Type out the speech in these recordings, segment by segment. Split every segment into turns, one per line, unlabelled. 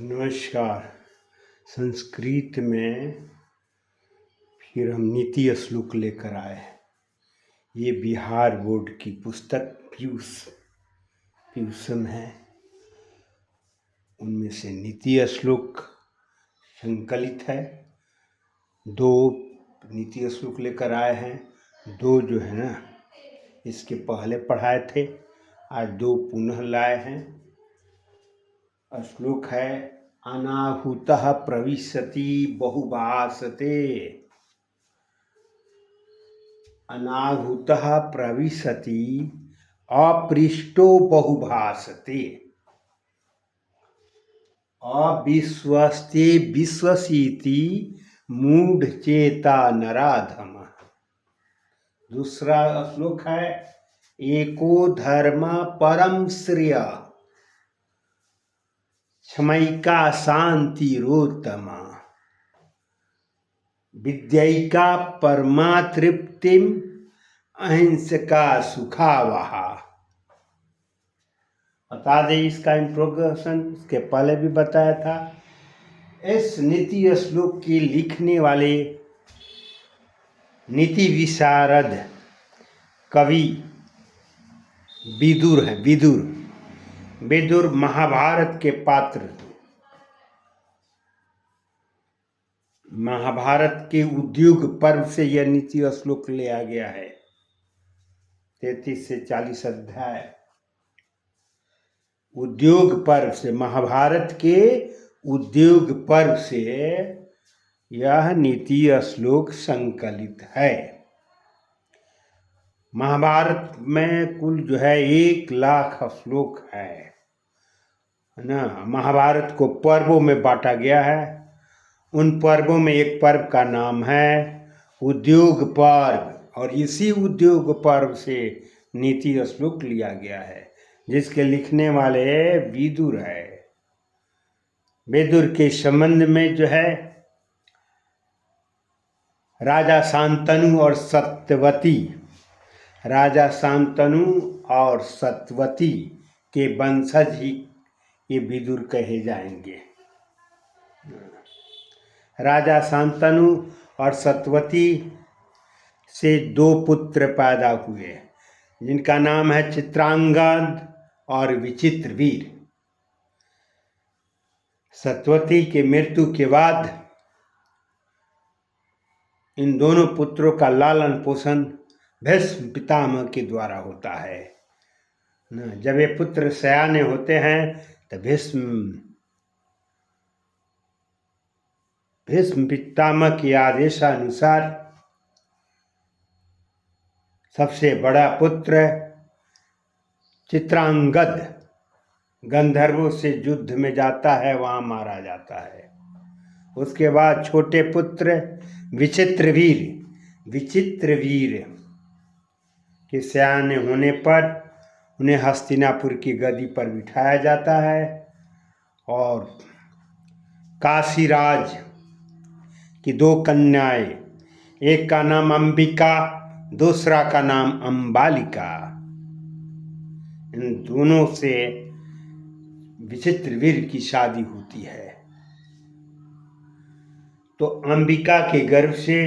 नमस्कार। संस्कृत में फिर हम नीति श्लोक लेकर आए हैं। ये बिहार बोर्ड की पुस्तक पीयूषम है। उनमें से नीति श्लोक संकलित है। 2 नीति श्लोक लेकर आए हैं। 2 जो है ना, इसके पहले पढ़ाए थे, आज 2 पुनः लाए हैं। श्लोक है अनाहुतः प्रविशति बहुभाषते। अनाहुतः प्रविशति अपृष्टो बहुभाषते। अविश्वस्ते विश्वसीति मूढ़चेता नराधम। दूसरा श्लोक है एको धर्म परम श्रेय क्षमैका शांतिरोत्तमा विद्यैका परमा तृप्तिम अहिंसका सुखावहा। बता दें इसका इंट्रोडक्शन, इसके पहले भी बताया था। इस नीति श्लोक की लिखने वाले नीति विशारद कवि विदुर हैं। विदुर महाभारत के पात्र, महाभारत के उद्योग पर्व से यह नीति श्लोक लिया गया है। 33 से 40 अध्याय उद्योग पर्व से, महाभारत के उद्योग पर्व से यह नीति श्लोक संकलित है। महाभारत में कुल जो है 1,00,000 श्लोक है ना। महाभारत को पर्वों में बांटा गया है। उन पर्वों में एक पर्व का नाम है उद्योग पर्व, और इसी उद्योग पर्व से नीति श्लोक लिया गया है, जिसके लिखने वाले विदुर है। विदुर के संबंध में जो है राजा शांतनु और सत्यवती के वंशज ही ये विदुर कहे जाएंगे। राजा शांतनु और सत्यवती से 2 पुत्र पैदा हुए, जिनका नाम है चित्रांगद और विचित्रवीर। सत्यवती के मृत्यु के बाद इन दोनों पुत्रों का लालन पोषण भीष्म पितामह के द्वारा होता है। जब ये पुत्र सयाने होते हैं तो भीष्म पितामह के आदेशानुसार सबसे बड़ा पुत्र चित्रांगद गंधर्वों से युद्ध में जाता है, वहां मारा जाता है। उसके बाद छोटे पुत्र विचित्रवीर के सयाने होने पर उन्हें हस्तिनापुर की गद्दी पर बिठाया जाता है, और काशीराज की 2 कन्याएं, एक का नाम अंबिका, दूसरा का नाम अंबालिका, इन दोनों से विचित्रवीर की शादी होती है। तो अंबिका के गर्भ से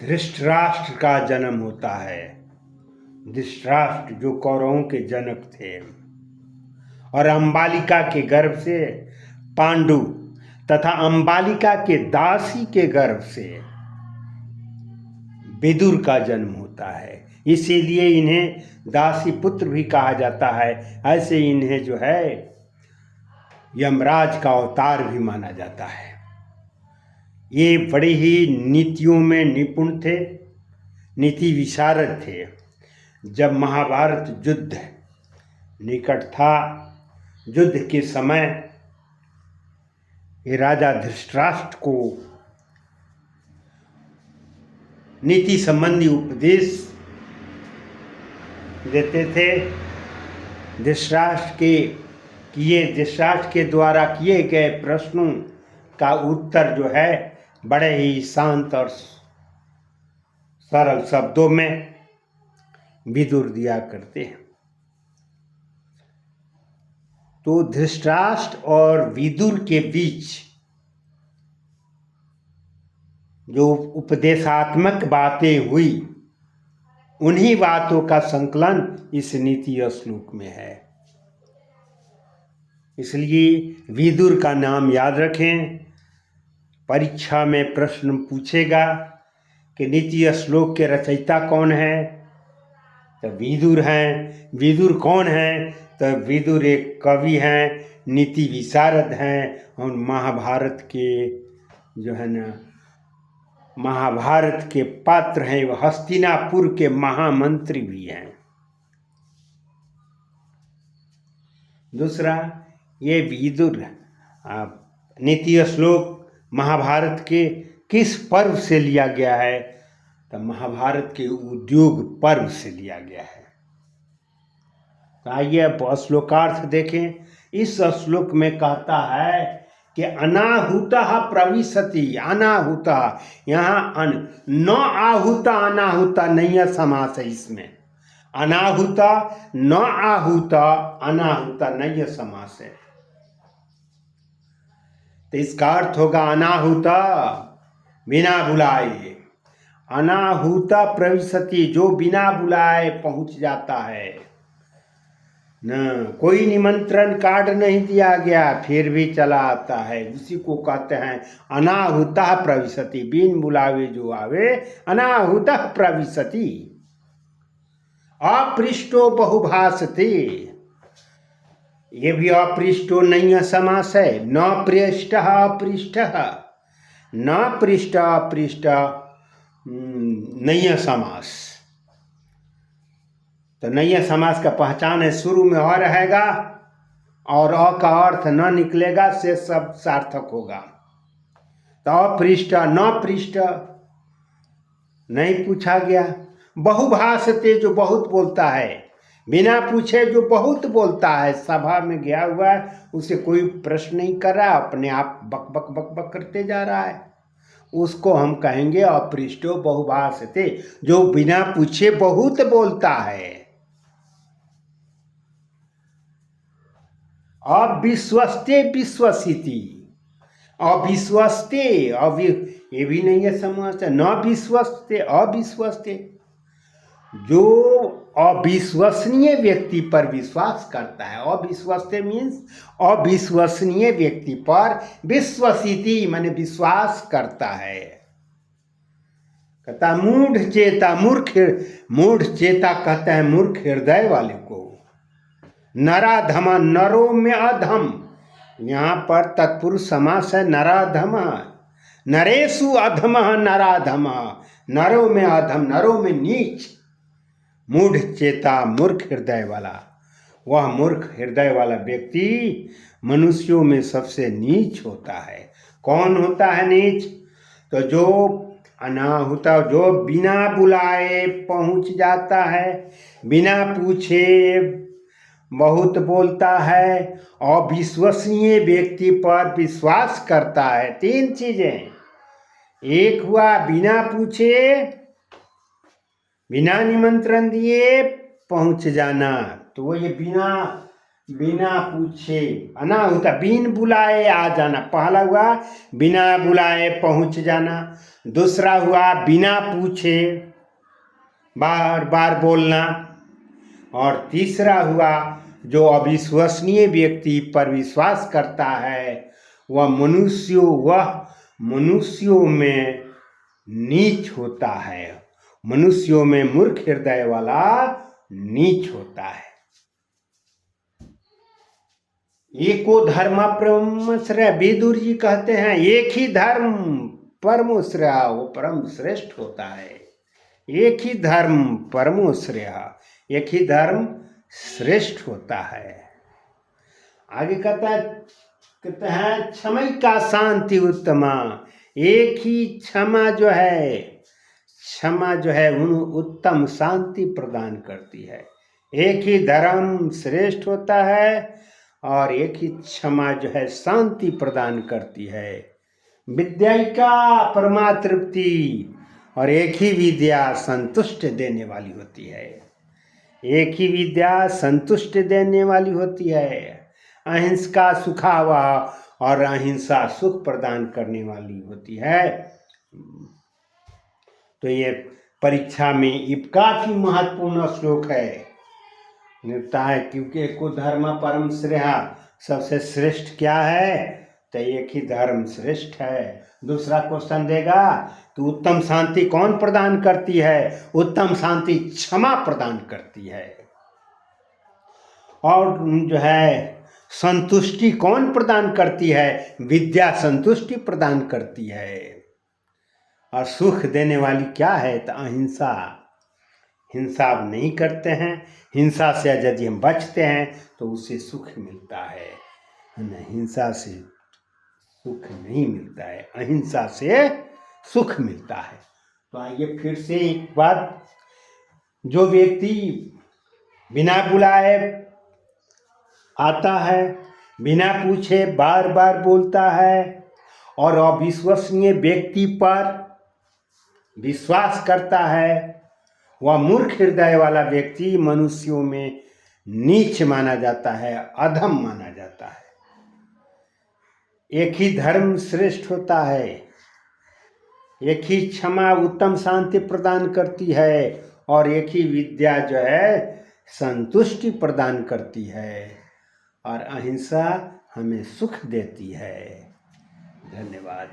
धृतराष्ट्र का जन्म होता है। धृतराष्ट्र जो कौरवों के जनक थे, और अंबालिका के गर्भ से पांडु तथा अंबालिका के दासी के गर्भ से विदुर का जन्म होता है। इसीलिए इन्हें दासी पुत्र भी कहा जाता है। ऐसे इन्हें जो है यमराज का अवतार भी माना जाता है। ये बड़े ही नीतियों में निपुण थे, नीति विशारद थे। जब महाभारत युद्ध निकट था, युद्ध के समय ये राजा धृतराष्ट्र को नीति संबंधी उपदेश देते थे। धृतराष्ट्र के द्वारा किए गए प्रश्नों का उत्तर जो है बड़े ही शांत और सरल शब्दों में विदुर दिया करते हैं। तो धृतराष्ट्र और विदुर के बीच जो उपदेशात्मक बातें हुई, उन्हीं बातों का संकलन इस नीति श्लोक में है। इसलिए विदुर का नाम याद रखें। परीक्षा में प्रश्न पूछेगा कि नीति श्लोक के रचयिता कौन है, तो विदुर हैं। विदुर कौन हैं, तो विदुर एक कवि हैं, नीति विशारद हैं और महाभारत के जो है ना, महाभारत के पात्र हैं। वह हस्तिनापुर के महामंत्री भी हैं। दूसरा, ये विदुर नीति श्लोक महाभारत के किस पर्व से लिया गया है, तो महाभारत के उद्योग पर्व से लिया गया है। तो आइए अब श्लोकार्थ देखें। इस श्लोक में कहता है कि अनाहुता प्रविशति। अनाहुता, यहाँ न आहुता अनाहुता नहीं है समास है इसमें। अनाहुता न आहुता अनाहुता नहीं है समास है। तो इसका अर्थ होगा अनाहुता बिना बुलाए। अनाहुता प्रविशति, जो बिना बुलाए पहुंच जाता है न, कोई निमंत्रण कार्ड नहीं दिया गया फिर भी चला आता है, उसी को कहते हैं अनाहुता प्रविशति। बिन बुलावे जो आवे अनाहुता प्रविशति। अपृष्टो बहुभाषते, ये भी अपृष्टो नहीं है समास है। न पृष्ठ अपृष्ठ, न पृष्ठ अपृष्ठ नहीं है समास। तो नहीं है समास का पहचान है, शुरू में अ रहेगा और अ का अर्थ न निकलेगा से सब सार्थक होगा। तो अपृष्ठ न पृष्ठ नहीं पूछा गया। बहुभाषते, जो बहुत बोलता है, बिना पूछे जो बहुत बोलता है, सभा में गया हुआ है, उसे कोई प्रश्न नहीं कर रहा, अपने आप बक बक बक बक करते जा रहा है, उसको हम कहेंगे अपृष्टो बहुभाषते, जो बिना पूछे बहुत बोलता है। अविश्वस्ते विश्वसिति, अविश्वस्ते ये भी नहीं है समास, न विश्वस्ते अविश्वस्ते, जो अविश्वसनीय व्यक्ति पर विश्वास करता है। अविश्वस्ते मीन्स अविश्वसनीय व्यक्ति पर विश्वसिति माने विश्वास करता है। कहता मूढ़ चेता, मूढ़ चेता कहते हैं मूर्ख हृदय वाले को। नराधमा, नरों में अधम, यहाँ पर तत्पुरुष समास है नराधम। नरेषु अधम नराधम, नरों में अधम, नरों में नीच। मूढ़ चेता, मूर्ख हृदय वाला, वह मूर्ख हृदय वाला व्यक्ति मनुष्यों में सबसे नीच होता है। कौन होता है नीच? तो जो अनाहुता, जो बिना बुलाए पहुंच जाता है, बिना पूछे बहुत बोलता है, अविश्वसनीय व्यक्ति पर विश्वास करता है। तीन चीजें, एक हुआ बिना पूछे, बिना निमंत्रण दिए पहुंच जाना, तो वो ये बिना पूछे अनाहुता, बिन बुलाए आ जाना। पहला हुआ बिना बुलाए पहुंच जाना, दूसरा हुआ बिना पूछे बार बार बोलना, और तीसरा हुआ जो अविश्वसनीय व्यक्ति पर विश्वास करता है वह मनुष्यों में नीच होता है। मनुष्यों में मूर्ख हृदय वाला नीच होता है। एको धर्म परम श्रेय, विदुर जी कहते हैं एक ही धर्म परमो श्रेय, वो परम श्रेष्ठ होता है। एक ही धर्म परमो श्रेय, एक ही धर्म श्रेष्ठ होता है। आगे कहते हैं क्षमा का शांति उत्तमा, एक ही क्षमा जो है उत्तम शांति प्रदान करती है। एक ही धर्म श्रेष्ठ होता है और एक ही क्षमा जो है शांति प्रदान करती है। विद्या का परमा तृप्ति, और एक ही विद्या संतुष्ट देने वाली होती है। एक ही विद्या संतुष्ट देने वाली होती है। अहिंसा सुखावा और अहिंसा सुख प्रदान करने वाली होती है। तो ये परीक्षा में ये काफी महत्वपूर्ण श्लोक है, मिलता है, क्योंकि एको धर्म परम श्रेया, सबसे श्रेष्ठ क्या है, तो एक ही धर्म श्रेष्ठ है। दूसरा क्वेश्चन देगा तो उत्तम शांति कौन प्रदान करती है, उत्तम शांति क्षमा प्रदान करती है। और जो है संतुष्टि कौन प्रदान करती है, विद्या संतुष्टि प्रदान करती है। और सुख देने वाली क्या है, तो अहिंसा। हिंसा अब नहीं करते हैं, हिंसा से यदि हम बचते हैं तो उससे सुख मिलता है ना, हिंसा से सुख नहीं मिलता है, अहिंसा से सुख मिलता है। तो आइए फिर से एक बात, जो व्यक्ति बिना बुलाए आता है, बिना पूछे बार बार बोलता है और अविश्वसनीय व्यक्ति पर विश्वास करता है, वह मूर्ख हृदय वाला व्यक्ति मनुष्यों में नीच माना जाता है, अधम माना जाता है। एक ही धर्म श्रेष्ठ होता है, एक ही क्षमा उत्तम शांति प्रदान करती है, और एक ही विद्या जो है संतुष्टि प्रदान करती है, और अहिंसा हमें सुख देती है। धन्यवाद।